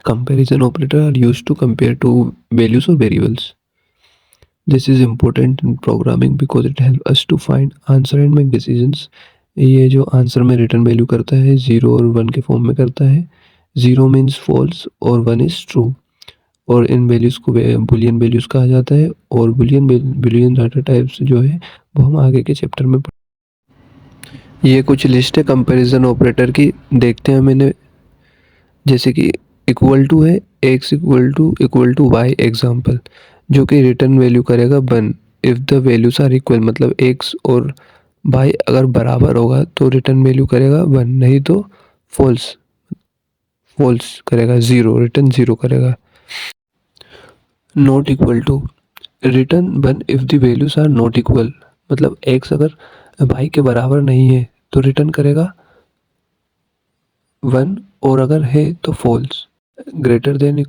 Comparison operator are used to compare two values or variables. This is important in programming because it helps us to find answer and make decisions. ये जो answer में return value करता है 0 और 1 के form में करता है. 0 मीन्स फॉल्स और 1 इज ट्रू. और इन वैल्यूज़ को बुलियन वैल्यूज़ कहा जाता है. और बुलियन डाटा टाइप्स जो है वो हम आगे के चैप्टर में ये कुछ लिस्ट है कंपैरिजन ऑपरेटर की. देखते हैं मैंने जैसे कि इक्वल टू है x equal to Y example, जो कि रिटर्न वैल्यू करेगा 1 if the values are equal. मतलब x और y अगर बराबर होगा तो रिटर्न वैल्यू करेगा 1, नहीं तो फॉल्स करेगा, 0 रिटर्न 0 करेगा. Not equal to return 1 if the values are not equal. मतलब x अगर y के बराबर नहीं है तो रिटर्न करेगा 1, और अगर है तो false. Greater than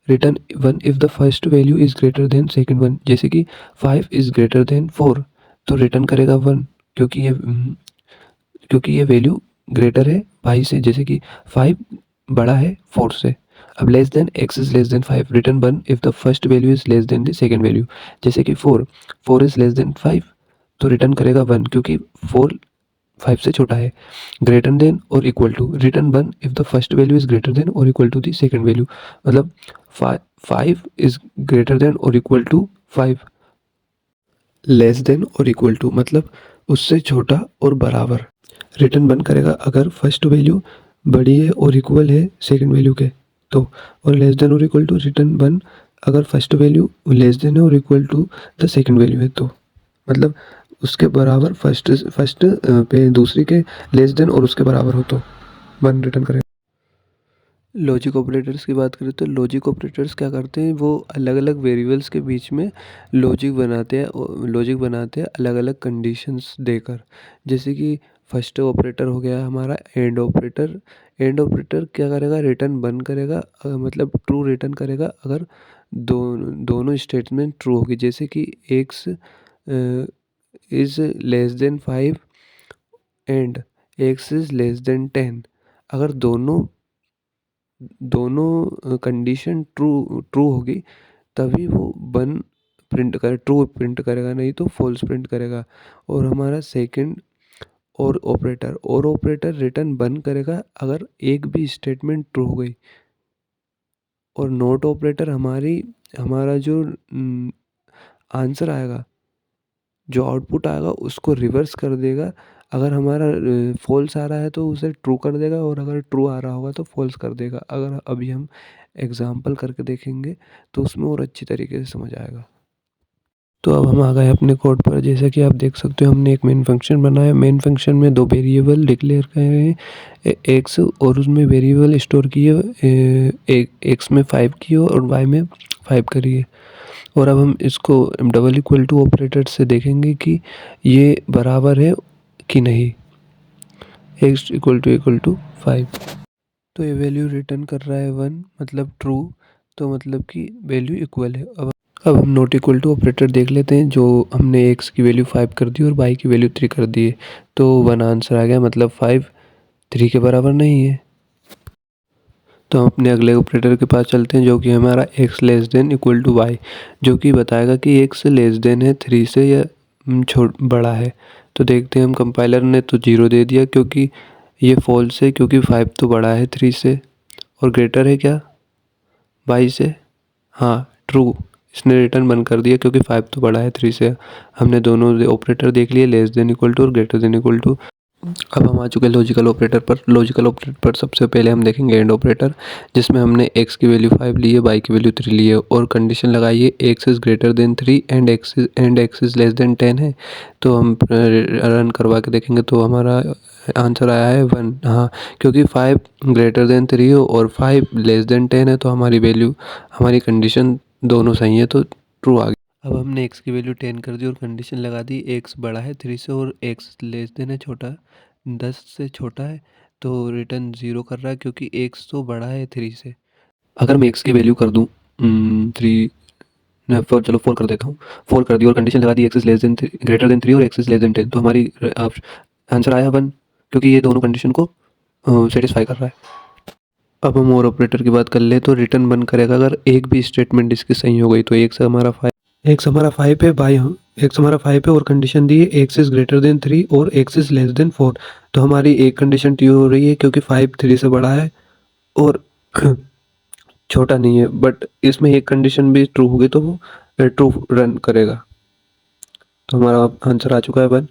return 1 if the first value is greater than second one. जैसे कि 5 इज़ ग्रेटर देन 4 तो रिटर्न करेगा 1, क्योंकि ये वैल्यू ग्रेटर है 5 से. जैसे कि 5 बड़ा है 4 से. अब less than x is less than 5, return 1 if the first value is less than the second value. जैसे कि 4 इज़ लेस देन 5 तो रिटर्न करेगा 1, क्योंकि 4 5 से छोटा है. ग्रेटर देन और equal to return 1 if the first value is greater than और equal to the second value. मतलब 5 इज़ ग्रेटर देन और इक्वल टू 5. लेस देन और इक्वल टू मतलब उससे छोटा और बराबर. रिटर्न 1 करेगा अगर फर्स्ट वैल्यू बड़ी है और इक्वल है सेकंड वैल्यू के तो. और लेस देन और इक्वल टू रिटर्न 1 अगर फर्स्ट वैल्यू लेस देन है और equal to the second value है तो. मतलब उसके बराबर फर्स्ट पे दूसरी के लेस देन और उसके बराबर हो तो 1 रिटर्न करेगा. लॉजिक ऑपरेटर्स की बात करें तो लॉजिक ऑपरेटर्स क्या करते हैं, वो अलग अलग वेरिएबल्स के बीच में लॉजिक बनाते हैं अलग अलग कंडीशंस देकर. जैसे कि फर्स्ट ऑपरेटर हो गया हमारा एंड ऑपरेटर. एंड ऑपरेटर क्या करेगा, रिटर्न 1 करेगा, मतलब ट्रू रिटर्न करेगा अगर दोनों स्टेटमेंट ट्रू होगी. जैसे कि x is less than 5 and x is less than 10. अगर दोनों कंडीशन ट्रू होगी तभी वो ट्रू प्रिंट करेगा, नहीं तो फॉल्स प्रिंट करेगा. और हमारा सेकंड और ऑपरेटर रिटर्न 1 करेगा अगर एक भी स्टेटमेंट ट्रू हो गई. और नोट ऑपरेटर हमारा जो आंसर आएगा, जो आउटपुट आएगा उसको रिवर्स कर देगा. अगर हमारा फॉल्स आ रहा है तो उसे ट्रू कर देगा, और अगर ट्रू आ रहा होगा तो फॉल्स कर देगा. अगर अभी हम एग्जाम्पल करके देखेंगे तो उसमें और अच्छी तरीके से समझ आएगा. तो अब हम आ गए अपने कोड पर. जैसा कि आप देख सकते हो हमने एक मेन फंक्शन बनाया. मेन फंक्शन में 2 वेरिएबल डिक्लेयर करे हैं, एक्स, और उसमें वेरिएबल स्टोर किए, एक्स में 5 किए और वाई में 5 करिए. और अब हम इसको डबल इक्वल टू ऑपरेटर से देखेंगे कि ये बराबर है कि नहीं. X equal to 5. तो ये वैल्यू रिटर्न कर रहा है 1, मतलब ट्रू. तो मतलब कि वैल्यू इक्वल है. अब हम नॉट इक्वल टू ऑपरेटर देख लेते हैं. जो हमने एक्स की वैल्यू 5 कर दी और वाई की वैल्यू 3 कर दी है, तो 1 आंसर आ गया. मतलब 5 3 के बराबर नहीं है. तो हम अपने अगले ऑपरेटर के पास चलते हैं, जो कि हमारा X less than equal to Y, जो कि बताएगा कि एक्स लेस देन है 3 से या बड़ा है. तो देखते हैं हम. कंपाइलर ने तो 0 दे दिया क्योंकि ये फॉल्स है, क्योंकि 5 तो बड़ा है 3 से. और ग्रेटर है क्या वाई से, हाँ ट्रू. इसने रिटर्न 1 कर दिया क्योंकि 5 तो बड़ा है 3 से. हमने दोनों ऑपरेटर देख लिए, लेस देन इक्वल टू और ग्रेटर देन इक्वल टू. अब हम आ चुके हैं लॉजिकल ऑपरेटर पर. लॉजिकल ऑपरेटर पर सबसे पहले हम देखेंगे एंड ऑपरेटर, जिसमें हमने x की वैल्यू 5 ली है, y की वैल्यू 3 ली है, और कंडीशन लगाई है x is greater then 3 and x is less than 10 है. तो हम रन करवा के देखेंगे तो हमारा आंसर आया है 1. हाँ, क्योंकि 5 ग्रेटर देन 3 हो और 5 लेस देन 10 है, तो हमारी कंडीशन दोनों सही है, तो ट्रू आ गया. अब हमने x की वैल्यू 10 कर दी और कंडीशन लगा दी x बड़ा है 3 से और x लेस देन है छोटा 10 से छोटा है, तो रिटर्न 0 कर रहा है क्योंकि x तो बड़ा है 3 से. अगर मैं x की वैल्यू कर दूँ 3, चलो 4 कर देता हूँ. 4 कर दी और कंडीशन लगा दी x is less than greater than 3 और x इज़ लेस देन 10, तो हमारी आंसर आया 1, क्योंकि ये दोनों कंडीशन को सेटिस्फाई कर रहा है. अब हम और ऑपरेटर की बात कर ले तो रिटर्न बन करेगा अगर एक भी स्टेटमेंट इसकी सही हो गई। तो एक्स हमारा 5 है बाई एक्स हमारा 5 है और कंडीशन दी है एक्स इज ग्रेटर देन 3 और एक्स इज लेस देन 4। तो हमारी एक कंडीशन ट्रू हो रही है क्योंकि 5 3 से बड़ा है और छोटा नहीं है, बट इसमें एक कंडीशन भी ट्रू होगी तो वो ट्रू रन करेगा। तो हमारा आंसर आ चुका है 1।